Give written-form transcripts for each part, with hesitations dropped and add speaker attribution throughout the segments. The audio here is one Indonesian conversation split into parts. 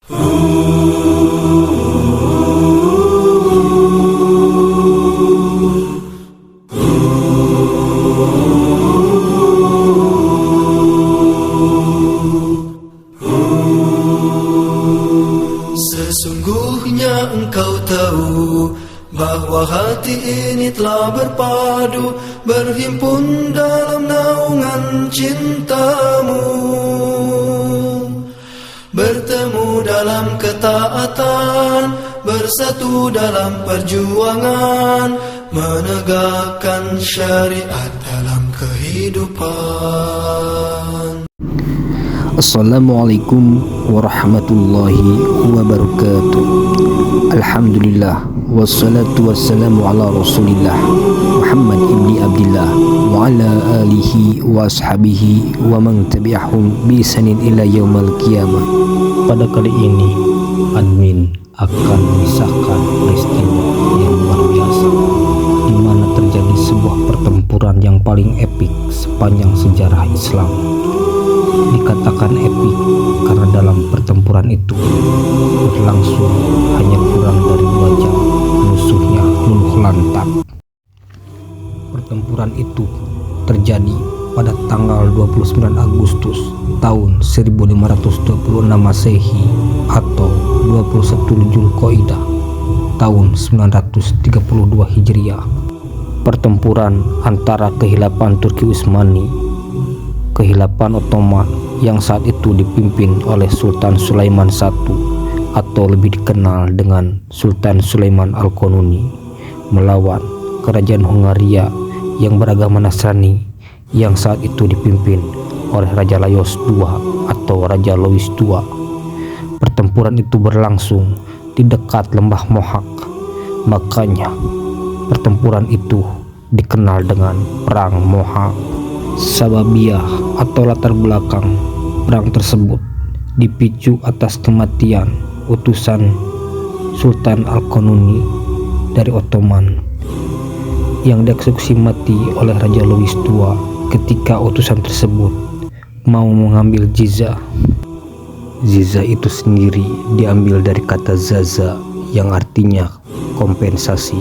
Speaker 1: Sesungguhnya engkau tahu bahwa hati ini telah berpadu, berhimpun dalam naungan cintamu, bertemu dalam ketaatan, bersatu dalam perjuangan, menegakkan syariat dalam kehidupan.
Speaker 2: Assalamualaikum warahmatullahi wabarakatuh. Alhamdulillah, wassalatu wassalamu ala rasulillah Muhammad ibni Abdillah wa ala alihi wa ashabihi wa man tabi'ahum bi ihsanin ila yaumal qiyamah. Pada kali ini admin akan mengisahkan peristiwa yang luar biasa di mana terjadi sebuah pertempuran yang paling epik sepanjang sejarah Islam. Dikatakan epik karena dalam pertempuran itu berlangsung hanya kurang dari 2 jam, musuhnya luluh lantak. Pertempuran itu terjadi pada tanggal 29 Agustus tahun 1526 Masehi atau 21 Zulqa'dah tahun 932 Hijriah. Pertempuran antara kehilapan Turki Utsmani, kehilapan Ottoman yang saat itu dipimpin oleh Sultan Sulaiman I atau lebih dikenal dengan Sultan Sulaiman Al-Qanuni melawan kerajaan Hungaria yang beragama Nasrani yang saat itu dipimpin oleh Raja Lajos II atau Raja Louis II. Pertempuran itu berlangsung di dekat lembah Mohak, makanya pertempuran itu dikenal dengan Perang Mohak. Sababiah atau latar belakang perang tersebut dipicu atas kematian utusan Sultan Al-Qanuni dari Ottoman yang dieksekusi mati oleh Raja Louis II ketika utusan tersebut mau mengambil jizah. Jizah itu sendiri diambil dari kata zaza yang artinya kompensasi.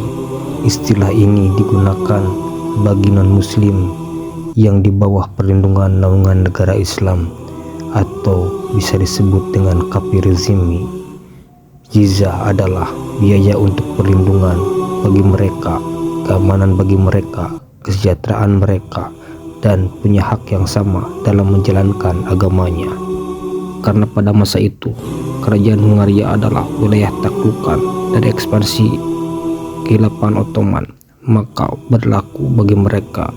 Speaker 2: Istilah ini digunakan bagi non-muslim yang di bawah perlindungan naungan negara Islam atau bisa disebut dengan kafir zimmi. Jizah adalah biaya untuk perlindungan bagi mereka, keamanan bagi mereka, kesejahteraan mereka, dan punya hak yang sama dalam menjalankan agamanya. Karena pada masa itu kerajaan Hungaria adalah wilayah taklukan dari ekspansi kehilapan Ottoman, maka berlaku bagi mereka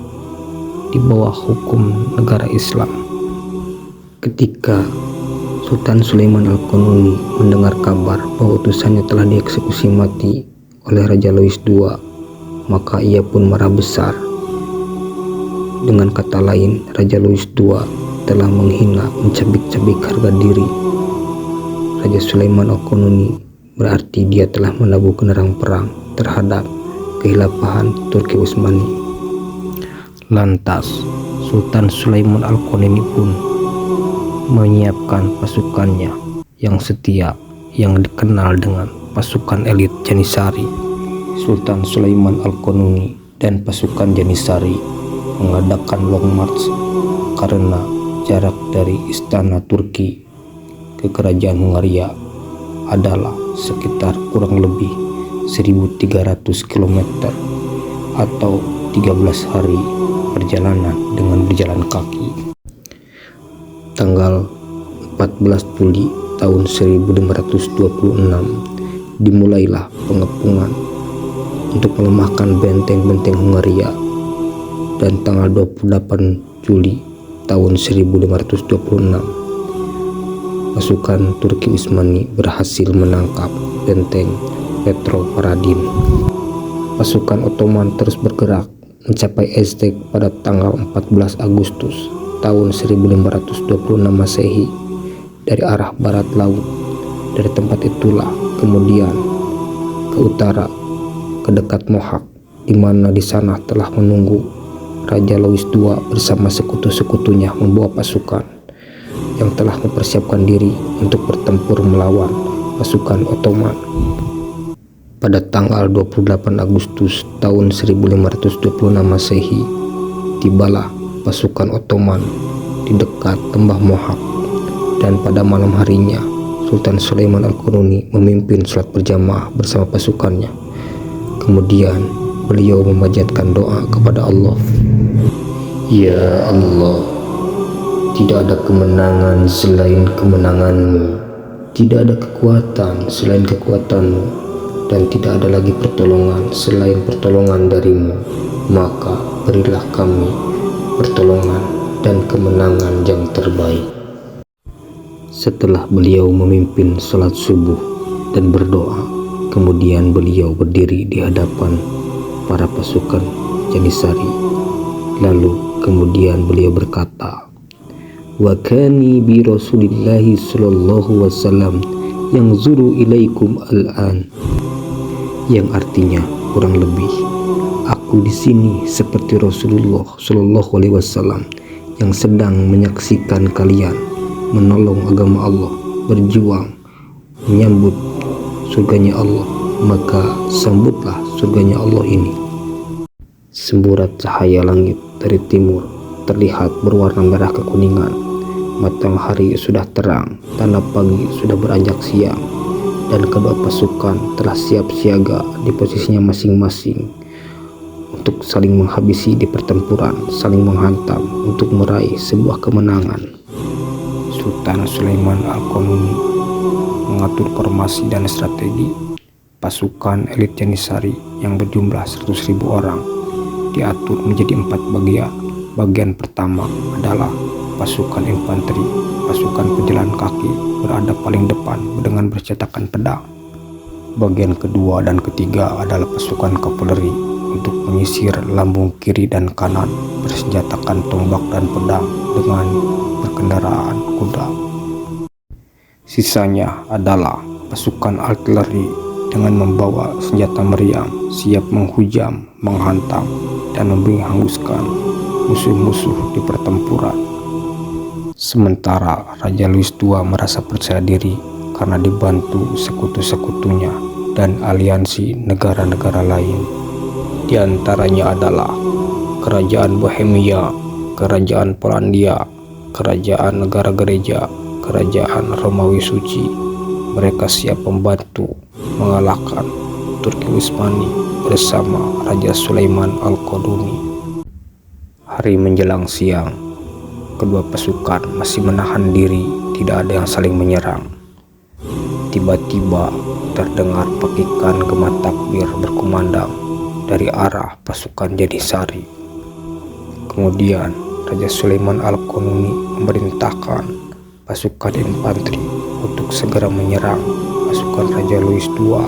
Speaker 2: di bawah hukum negara Islam. Ketika Sultan Sulaiman Al-Qanuni mendengar kabar bahwa utusannya telah dieksekusi mati oleh Raja Louis II, maka ia pun marah besar. Dengan kata lain, Raja Louis II telah menghina, mencabik-cabik harga diri Raja Sulaiman Al-Qanuni, berarti dia telah menabuh genderang perang terhadap kehilafahan Turki Utsmani. Lantas Sultan Sulaiman Al-Qanuni pun menyiapkan pasukannya yang setia yang dikenal dengan pasukan elit Janissary. Sultan Sulaiman Al-Qanuni dan pasukan Janissary mengadakan long march karena jarak dari istana Turki ke kerajaan Hungaria adalah sekitar kurang lebih 1300 km atau 13 hari perjalanan dengan berjalan kaki. Tanggal 14 Juli tahun 1526 dimulailah pengepungan untuk melemahkan benteng-benteng Hungaria, dan tanggal 28 Juli tahun 1526 pasukan Turki Utsmani berhasil menangkap benteng Petroparadin. Pasukan Ottoman terus bergerak mencapai Aztek pada tanggal 14 Agustus tahun 1526 Masehi dari arah barat laut. Dari tempat itulah kemudian ke utara ke dekat Mohak, di mana di sana telah menunggu Raja Louis II bersama sekutu-sekutunya membawa pasukan. yang telah mempersiapkan diri untuk bertempur melawan pasukan Ottoman. Pada tanggal 28 Agustus tahun 1526 Masehi, tibalah pasukan Ottoman di dekat lembah Mohak, dan pada malam harinya Sultan Sulaiman Al-Qanuni memimpin sholat berjamaah bersama pasukannya. Kemudian beliau memanjatkan doa kepada Allah. Ya Allah, tidak ada kemenangan selain kemenangan-Mu, tidak ada kekuatan selain kekuatan-Mu, dan tidak ada lagi pertolongan selain pertolongan dari-Mu. Maka berilah kami pertolongan dan kemenangan yang terbaik. Setelah beliau memimpin sholat subuh dan berdoa, kemudian beliau berdiri di hadapan para pasukan Janisari. Lalu kemudian beliau berkata, wa kani bi Rasulillahi sallallahu wasallam yang zuru ilaikum al-an, yang artinya kurang lebih, aku di sini seperti Rasulullah sallallahu alaihi wasallam yang sedang menyaksikan kalian menolong agama Allah, berjuang menyambut surganya Allah, maka sambutlah surganya Allah ini. Semburat cahaya langit dari timur terlihat berwarna merah kekuningan. Matahari sudah terang, tanda pagi sudah beranjak siang, dan kedua pasukan telah siap siaga di posisinya masing-masing untuk saling menghabisi di pertempuran, saling menghantam untuk meraih sebuah kemenangan. Sultan Sulaiman Al-Qanuni mengatur formasi dan strategi pasukan elit Janisari yang berjumlah 100.000 orang diatur menjadi 4 bagian. Bagian pertama adalah pasukan infanteri, pasukan pejalan kaki berada paling depan dengan bercetakan pedang. Bagian kedua dan ketiga adalah pasukan kavaleri untuk menyisir lambung kiri dan kanan, bersenjatakan tombak dan pedang dengan berkendaraan kuda. Sisanya adalah pasukan artileri dengan membawa senjata meriam, siap menghujam, menghantam, dan menghanguskan musuh-musuh di pertempuran. Sementara Raja Louis II merasa percaya diri karena dibantu sekutu-sekutunya dan aliansi negara-negara lain. Di antaranya adalah Kerajaan Bohemia, Kerajaan Polandia, Kerajaan Negara Gereja, Kerajaan Romawi Suci. Mereka siap membantu mengalahkan Turki Utsmani bersama Raja Sulaiman Al-Qanuni. Hari menjelang siang, kedua pasukan masih menahan diri, tidak ada yang saling menyerang. Tiba-tiba terdengar pekikan gema takbir berkumandang dari arah pasukan Janisari. Kemudian Raja Sulaiman Al-Qanuni memerintahkan pasukan infanteri untuk segera menyerang pasukan Raja Louis II.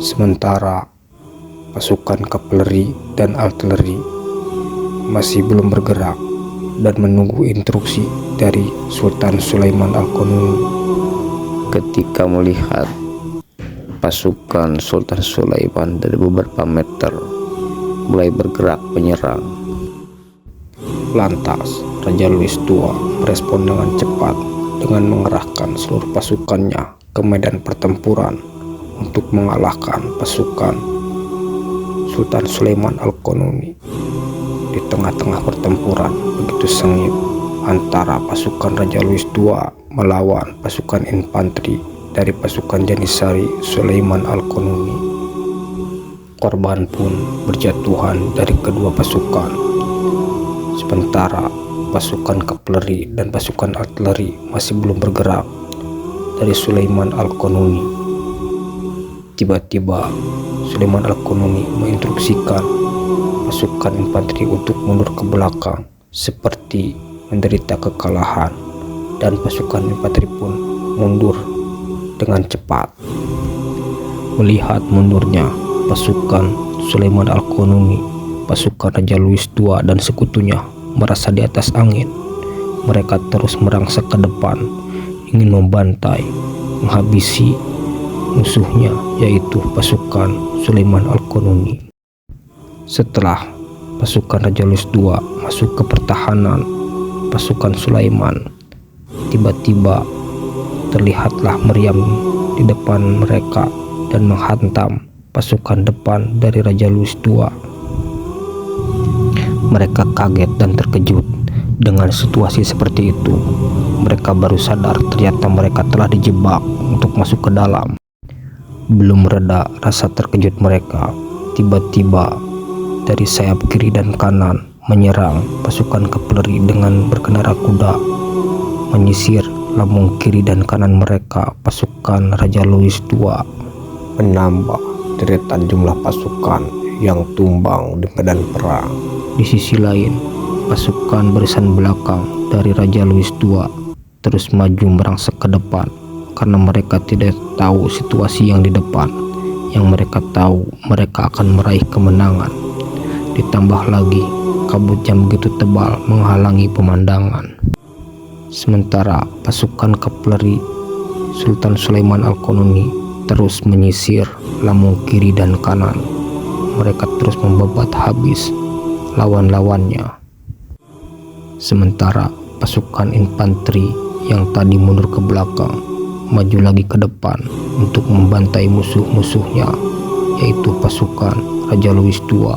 Speaker 2: Sementara pasukan kavaleri dan artileri masih belum bergerak dan menunggu instruksi dari Sultan Sulaiman Al-Qanuni. Ketika melihat pasukan Sultan Sulaiman dari beberapa meter mulai bergerak menyerang, lantas Raja Louis II merespon dengan cepat dengan mengerahkan seluruh pasukannya ke medan pertempuran untuk mengalahkan pasukan Sultan Sulaiman Al-Qanuni. Di tengah-tengah pertempuran begitu sengit antara pasukan Raja Louis II melawan pasukan infanteri dari pasukan Janisari Sulaiman Al-Qanuni, korban pun berjatuhan dari kedua pasukan. Sementara pasukan kavaleri dan pasukan artileri masih belum bergerak dari Sulaiman Al-Qanuni. Tiba-tiba Sulaiman Al-Qanuni menginstruksikan pasukan infanteri untuk mundur ke belakang seperti menderita kekalahan, dan pasukan infanteri pun mundur dengan cepat. Melihat mundurnya pasukan Sulaiman Al-Qanuni, pasukan Raja Louis II dan sekutunya merasa di atas angin. Mereka terus merangsek ke depan, ingin membantai, menghabisi musuhnya, yaitu pasukan Sulaiman Al-Qanuni. Setelah pasukan Raja Louis II masuk ke pertahanan pasukan Sulaiman, Tiba-tiba terlihatlah meriam di depan mereka dan menghantam pasukan depan dari Raja Louis II. Mereka kaget dan terkejut dengan situasi seperti itu. Mereka baru sadar ternyata mereka telah dijebak untuk masuk ke dalam. Belum reda rasa terkejut mereka, tiba-tiba dari sayap kiri dan kanan menyerang pasukan kavaleri dengan berkendara kuda, menyisir lambung kiri dan kanan mereka. Pasukan Raja Louis II menambah deretan jumlah pasukan yang tumbang di medan perang. Di sisi lain, pasukan barisan belakang dari Raja Louis II terus maju merangsek ke depan karena mereka tidak tahu situasi yang di depan. Yang mereka tahu mereka akan meraih kemenangan. Ditambah lagi kabut yang begitu tebal menghalangi pemandangan. Sementara pasukan kavaleri Sultan Sulaiman Al-Qanuni terus menyisir lambung kiri dan kanan. Mereka terus membabat habis lawan-lawannya. Sementara pasukan infanteri yang tadi mundur ke belakang maju lagi ke depan untuk membantai musuh-musuhnya, yaitu pasukan Raja Louis II.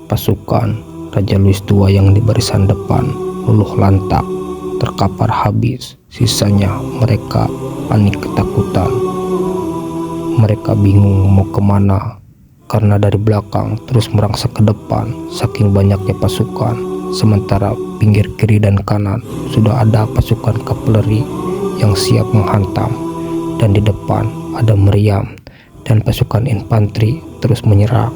Speaker 2: Pasukan Raja Louis II yang di barisan depan luluh lantak, terkapar habis. Sisanya mereka panik ketakutan. Mereka bingung mau kemana karena dari belakang terus merangsek ke depan saking banyaknya pasukan. Sementara pinggir kiri dan kanan sudah ada pasukan kavaleri yang siap menghantam, dan di depan ada meriam dan pasukan infanteri terus menyerang.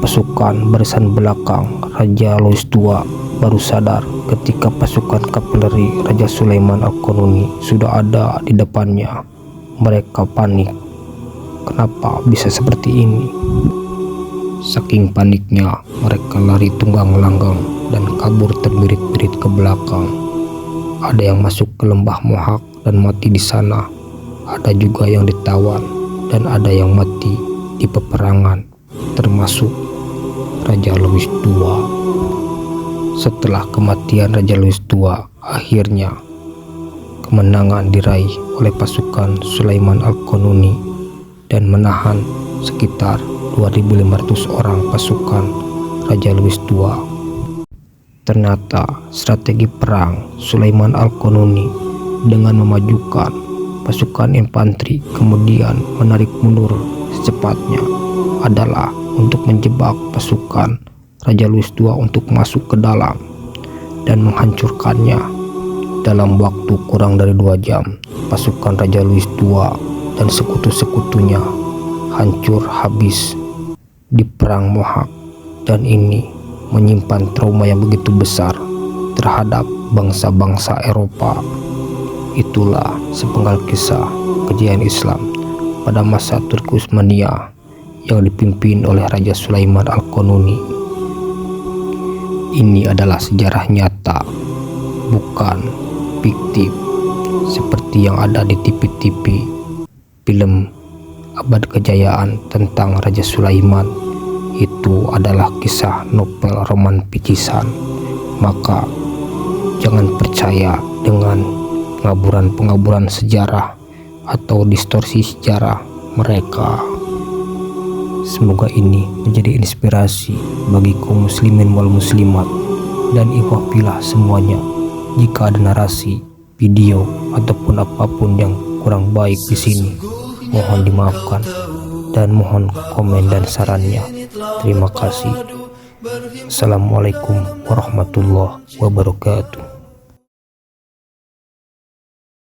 Speaker 2: Pasukan barisan belakang Raja Louis II baru sadar ketika pasukan kavaleri Raja Sulaiman Al-Qanuni sudah ada di depannya. Mereka panik. Kenapa bisa seperti ini? Saking paniknya, mereka lari tunggang langgang dan kabur terbirit-birit ke belakang. Ada yang masuk ke lembah Mohak dan mati di sana. Ada juga yang ditawan dan ada yang mati di peperangan, termasuk Raja Louis II. Setelah kematian Raja Louis II, akhirnya kemenangan diraih oleh pasukan Sulaiman Al-Qanuni dan menahan sekitar 2.500 orang pasukan Raja Louis II. Ternyata strategi perang Sulaiman Al-Qanuni dengan memajukan pasukan infanteri kemudian menarik mundur secepatnya adalah untuk menjebak pasukan Raja Louis II untuk masuk ke dalam dan menghancurkannya. Dalam waktu kurang dari 2 jam, pasukan Raja Louis II dan sekutu-sekutunya hancur habis di perang Mohak, dan ini menyimpan trauma yang begitu besar terhadap bangsa-bangsa Eropa. Itulah sepenggal kisah kejayaan Islam pada masa Turki Utsmaniyah yang dipimpin oleh Raja Sulaiman Al-Qanuni. Ini adalah sejarah nyata, bukan fiktif seperti yang ada di TV-TV film Abad Kejayaan tentang Raja Sulaiman. Itu adalah kisah novel roman picisan. Maka jangan percaya dengan pengaburan-pengaburan sejarah atau distorsi sejarah mereka. Semoga ini menjadi inspirasi bagi kaum muslimin wal muslimat dan ikhwah fillah semuanya. Jika ada narasi, video ataupun apapun yang kurang baik di sini, mohon dimaafkan dan mohon komen dan sarannya. Terima kasih. Assalamualaikum warahmatullahi wabarakatuh.